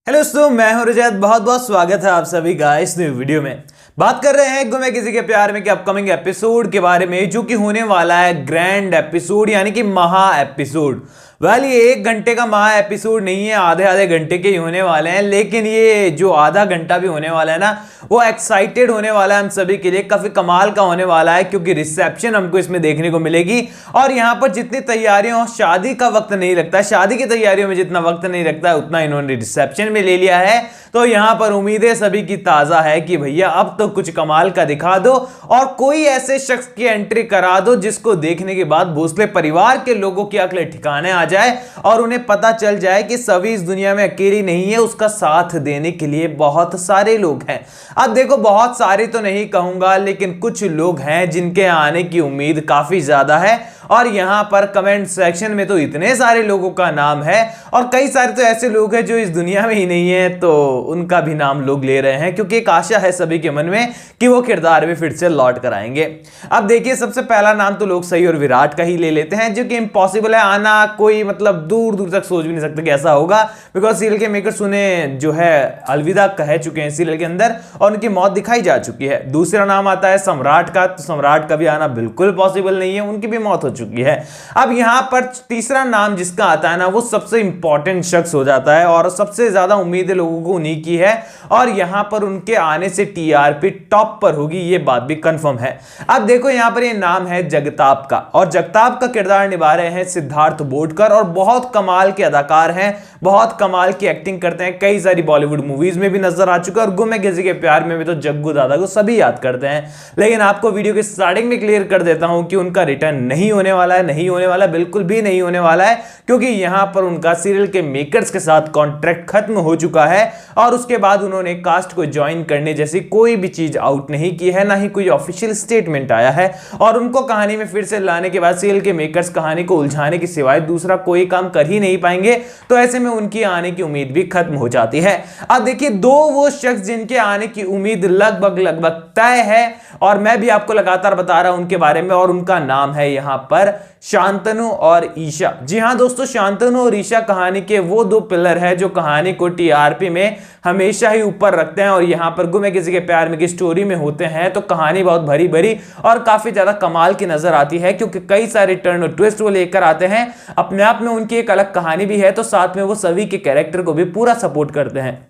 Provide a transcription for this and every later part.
Hello दोस्तों, मैं हूं रजत। बहुत बहुत स्वागत है आप सभी का इस न्यू वीडियो में। बात कर रहे हैं गुमे किसी के प्यार में के अपकमिंग एपिसोड के बारे में, जो कि होने वाला है ग्रैंड एपिसोड यानी कि महा एपिसोड। ये 1 घंटे का महा एपिसोड नहीं है, आधे आधे घंटे के ही होने वाले हैं। लेकिन ये जो आधा घंटा भी होने वाला है ना, वो एक्साइटेड होने वाला है हम सभी के लिए, काफी कमाल का होने वाला है, क्योंकि रिसेप्शन हमको इसमें देखने को मिलेगी। और यहाँ पर जितनी तैयारियों, शादी का वक्त नहीं लगता, शादी की तैयारियों में जितना वक्त नहीं लगता है, उतना इन्होंने रिसेप्शन में ले लिया है। तो यहाँ पर उम्मीदें सभी की ताजा है कि भैया अब तो कुछ कमाल का दिखा दो और कोई ऐसे शख्स की एंट्री करा दो जिसको देखने के बाद भोसले परिवार के लोगों की अकल ठिकाने आ जाए और उन्हें पता चल जाए कि सभी इस दुनिया में अकेली नहीं है, उसका साथ देने के लिए बहुत सारे लोग हैं। अब देखो, बहुत सारे तो नहीं कहूंगा, लेकिन कुछ लोग हैं जिनके आने की उम्मीद काफी ज्यादा है। और यहां पर कमेंट सेक्शन में तो इतने सारे लोगों का नाम है, और कई सारे तो ऐसे लोग हैं जो इस दुनिया में ही नहीं है, तो उनका भी नाम लोग ले रहे हैं, क्योंकि एक आशा है सभी के मन में कि वो किरदार में फिर से लौट कर आएंगे। अब देखिए, सबसे पहला नाम तो लोग सही और विराट का ही ले लेते हैं, जो कि इम्पॉसिबल है आना, कोई मतलब दूर दूर तक सोच भी नहीं सकते कि ऐसा होगा, बिकॉज सीरियल के मेकर्स उन्हें जो है अलविदा कह चुके हैं सीरियल के अंदर, और उनकी मौत दिखाई जा चुकी है। दूसरा नाम आता है सम्राट का, तो सम्राट का भी आना बिल्कुल पॉसिबल नहीं है, उनकी भी मौत हो चुकी है। अब यहां पर तीसरा नाम जिसका आता है ना, वो सबसे इंपॉर्टेंट शख्स हो जाता है, और सबसे ज्यादा उम्मीद लोगों को उन्हीं की है, और यहां पर उनके आने से टीआरपी टॉप पर होगी, ये बात भी कंफर्म है। अब देखो, यहां पर ये नाम है जगताप का, और जगताप का किरदार निभा रहे हैं सिद्धार्थ बोडकर, और बहुत कमाल के अदाकार हैं, बहुत कमाल की एक्टिंग करते हैं, कई सारी बॉलीवुड मूवीज में भी नजर आ चुके हैं, और गुमे किसी के प्यार में भी तो जग्गू दादा को सभी याद करते हैं। लेकिन आपको वीडियो के स्टार्टिंग में क्लियर कर देता हूं कि उनका रिटर्न नहीं होने वाला है, नहीं होने वाला, बिल्कुल भी नहीं होने वाला है, क्योंकि यहां पर उनका सीरियल के मेकर्स के साथ कॉन्ट्रैक्ट खत्म हो चुका है, और उसके बाद उन्होंने कास्ट को ज्वाइन करने जैसी कोई भी चीज आउट नहीं की है, ना ही कोई ऑफिशियल स्टेटमेंट आया है। और उनको कहानी में फिर से लाने के बाद सीरियल के मेकर्स कहानी को उलझाने के सिवाय दूसरा कोई काम कर ही नहीं पाएंगे, तो ऐसे में उनकी आने की उम्मीद भी खत्म हो जाती है। अब देखिए, दो वो शख्स जिनके आने की उम्मीद लगभग तय है, और मैं भी आपको लगातार बता रहा हूं उनके बारे में, और उनका नाम है यहां पर शांतनु और ईशा। जी हां दोस्तों, शांतनु और ईशा कहानी के वो दो पिलर हैं जो कहानी को टीआरपी में हमेशा ही ऊपर रखते हैं, और यहां पर गुमे किसी के प्यार में की स्टोरी में होते हैं तो कहानी बहुत भरी भरी और काफी ज्यादा कमाल की नजर आती है, क्योंकि कई सारे टर्न और ट्विस्ट वो लेकर आते हैं। अपने आप में उनकी एक अलग कहानी भी है, तो साथ में वो सभी के कैरेक्टर को भी पूरा सपोर्ट करते हैं।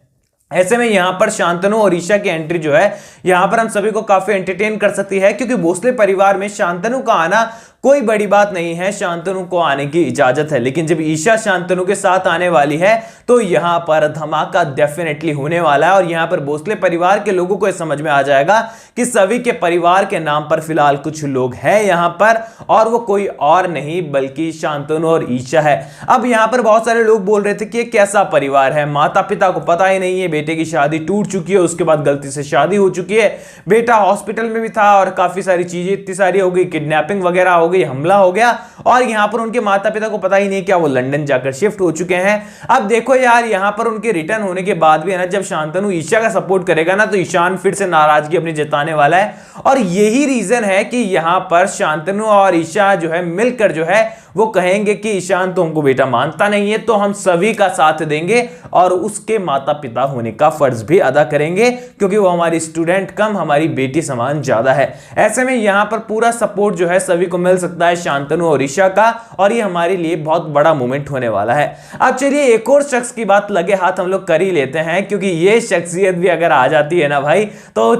ऐसे में यहां पर शांतनु और ईशा की एंट्री जो है यहां पर हम सभी को काफी एंटरटेन कर सकती है, क्योंकि भोसले परिवार में शांतनु का आना कोई बड़ी बात नहीं है, शांतनु को आने की इजाजत है। लेकिन जब ईशा शांतनु के साथ आने वाली है तो यहां पर धमाका डेफिनेटली होने वाला है, और यहां पर भोसले परिवार के लोगों को समझ में आ जाएगा कि सभी के परिवार के नाम पर फिलहाल कुछ लोग हैं यहां पर, और वो कोई और नहीं बल्कि शांतनु और ईशा है। अब यहां पर बहुत सारे लोग बोल रहे थे कि ये कैसा परिवार है, माता पिता को पता ही नहीं है, बेटे की शादी टूट चुकी है, उसके बाद गलती से शादी हो चुकी है, बेटा हॉस्पिटल में भी था, और काफी सारी चीजें इतनी सारी हो गई, किडनैपिंग वगैरह हो गई, हमला हो गया, और यहां पर उनके माता पिता को पता ही नहीं क्या वो लंदन जाकर शिफ्ट हो चुके हैं। अब देखो यार, यहां पर उनके रिटर्न होने के बाद भी है ना, जब शांतनु ईशा का सपोर्ट करेगा ना, तो ईशान फिर से नाराजगी अपनी जताने वाला है, और यही रीजन है कि यहां पर शांतनु और ईशा जो है मिलकर जो है वो कहेंगे कि ईशान तो हमको बेटा मानता नहीं है, तो हम सभी का साथ देंगे और उसके माता पिता होने का फर्ज भी अदा करेंगे, क्योंकि वो हमारी स्टूडेंट कम हमारी बेटी समान ज्यादा है। ऐसे में यहां पर पूरा सपोर्ट जो है सभी को मिल सकता है शांतनु और ईशा का, और ये हमारे लिए बहुत बड़ा मोमेंट होने वाला है। अब चलिए एक और शख्स की बात लगे हाथ हम लोग कर ही लेते हैं, क्योंकि ये शख्सियत भी अगर आ जाती है ना भाई, तो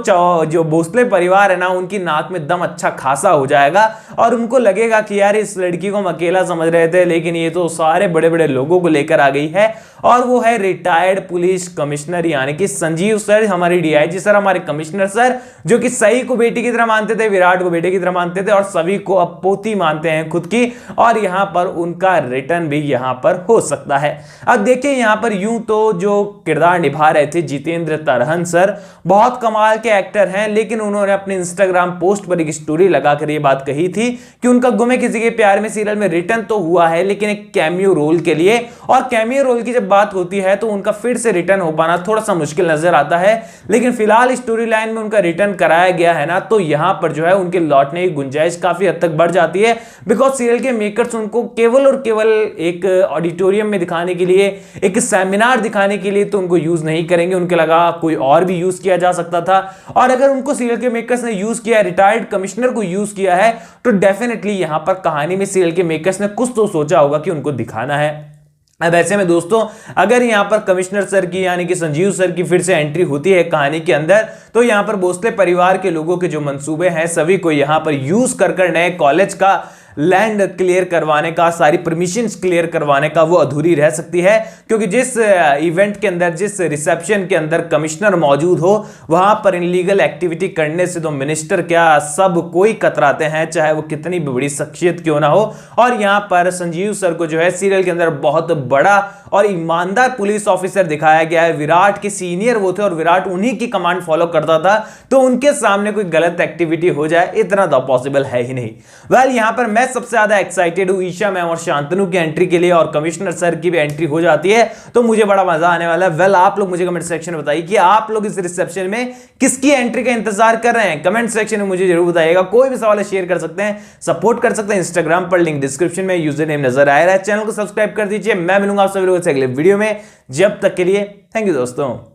जो भोसले परिवार है ना, उनकी नाक में दम अच्छा खासा हो जाएगा, और उनको लगेगा कि यार इस लड़की को हम अकेला समझ रहे थे, लेकिन ये तो सारे बड़े बड़े लोगों को लेकर आ गई है, और वो है रिटायर्ड पुलिस कमिश्नर यानी कि संजीव सर, हमारे डीआईजी सर, हमारे कमिश्नर सर, जो कि सही को बेटी की तरह मानते थे, विराट को बेटे की तरह मानते थे, और सभी को अब पोती मानते हैं खुद की, और यहां पर उनका रिटर्न भी यहां पर हो सकता है। अब देखिए, यहां पर यूं तो जो किरदार निभा रहे थे जितेंद्र तरहन सर, बहुत कमाल के एक्टर हैं, लेकिन उन्होंने अपने इंस्टाग्राम पोस्ट पर एक स्टोरी लगाकर ये बात कही थी कि उनका गुमे किसी के प्यार में सीरियल में रिटर्न तो हुआ है लेकिन एक कैमियो रोल के लिए, और कैमियो रोल की जब बात होती है तो उनका फिर से रिटर्न हो पाना थोड़ा सा मुश्किल नजर आता है। लेकिन फिलहाल स्टोरी लाइन में उनका रिटर्न कराया गया है ना, तो यहां पर जो है उनके लौटने की गुंजाइश काफी हद तक बढ़ जाती है, बिकॉज सीरियल के मेकर्स उनको केवल और केवल एक ऑडिटोरियम में दिखाने के लिए, एक सेमिनार दिखाने के लिए तो उनको यूज नहीं करेंगे। उनके लगा कोई और भी यूज किया जा सकता था, और अगर उनको सीरियल के मेकर्स ने यूज किया, रिटायर्ड कमिश्नर को यूज किया है, तो डेफिनेटली यहां पर कहानी में सीरियल के मेकर्स ने कुछ तो सोचा होगा कि उनको दिखाना है। अब ऐसे में दोस्तों अगर यहां पर कमिश्नर सर की यानी कि संजीव सर की फिर से एंट्री होती है कहानी के अंदर, तो यहां पर भोसले परिवार के लोगों के जो मंसूबे हैं सभी को यहां पर यूज कर नए कॉलेज का लैंड क्लियर करवाने का, सारी परमिशंस क्लियर करवाने का वो अधूरी रह सकती है, क्योंकि जिस इवेंट के अंदर, जिस रिसेप्शन के अंदर कमिश्नर मौजूद हो, वहां पर इनलीगल एक्टिविटी करने से तो मिनिस्टर क्या सब कोई कतराते हैं, चाहे वो कितनी भी बड़ी शख्सियत क्यों ना हो। और यहां पर संजीव सर को जो है सीरियल के अंदर बहुत बड़ा और ईमानदार पुलिस ऑफिसर दिखाया गया है। विराट के सीनियर वो थे और विराट उन्हीं की कमांड फॉलो करता था, तो उनके सामने कोई गलत एक्टिविटी हो जाए इतना तो पॉसिबल है ही नहीं। वेल यहां पर मैं सबसे ज्यादा एक्साइटेड हूं ईशा मैम और शांतनु की एंट्री के लिए, और कमिश्नर सर की भी एंट्री हो जाती है तो मुझे बड़ा मजा आने वाला है। वेल आप लोग मुझे कमेंट सेक्शन में बताइए कि आप लोग इस रिसेप्शन में किसकी एंट्री का इंतजार कर रहे हैं। कमेंट सेक्शन में मुझे जरूर बताइएगा। कोई भी सवाल शेयर कर सकते हैं, सपोर्ट कर सकते हैं इंस्टाग्राम पर, लिंक डिस्क्रिप्शन में, यूजर नेम नजर आ रहा है। चैनल को सब्सक्राइब कर दीजिए। मैं मिलूंगा आप सभी लोगों से अगले वीडियो में, जब तक के लिए थैंक यू दोस्तों।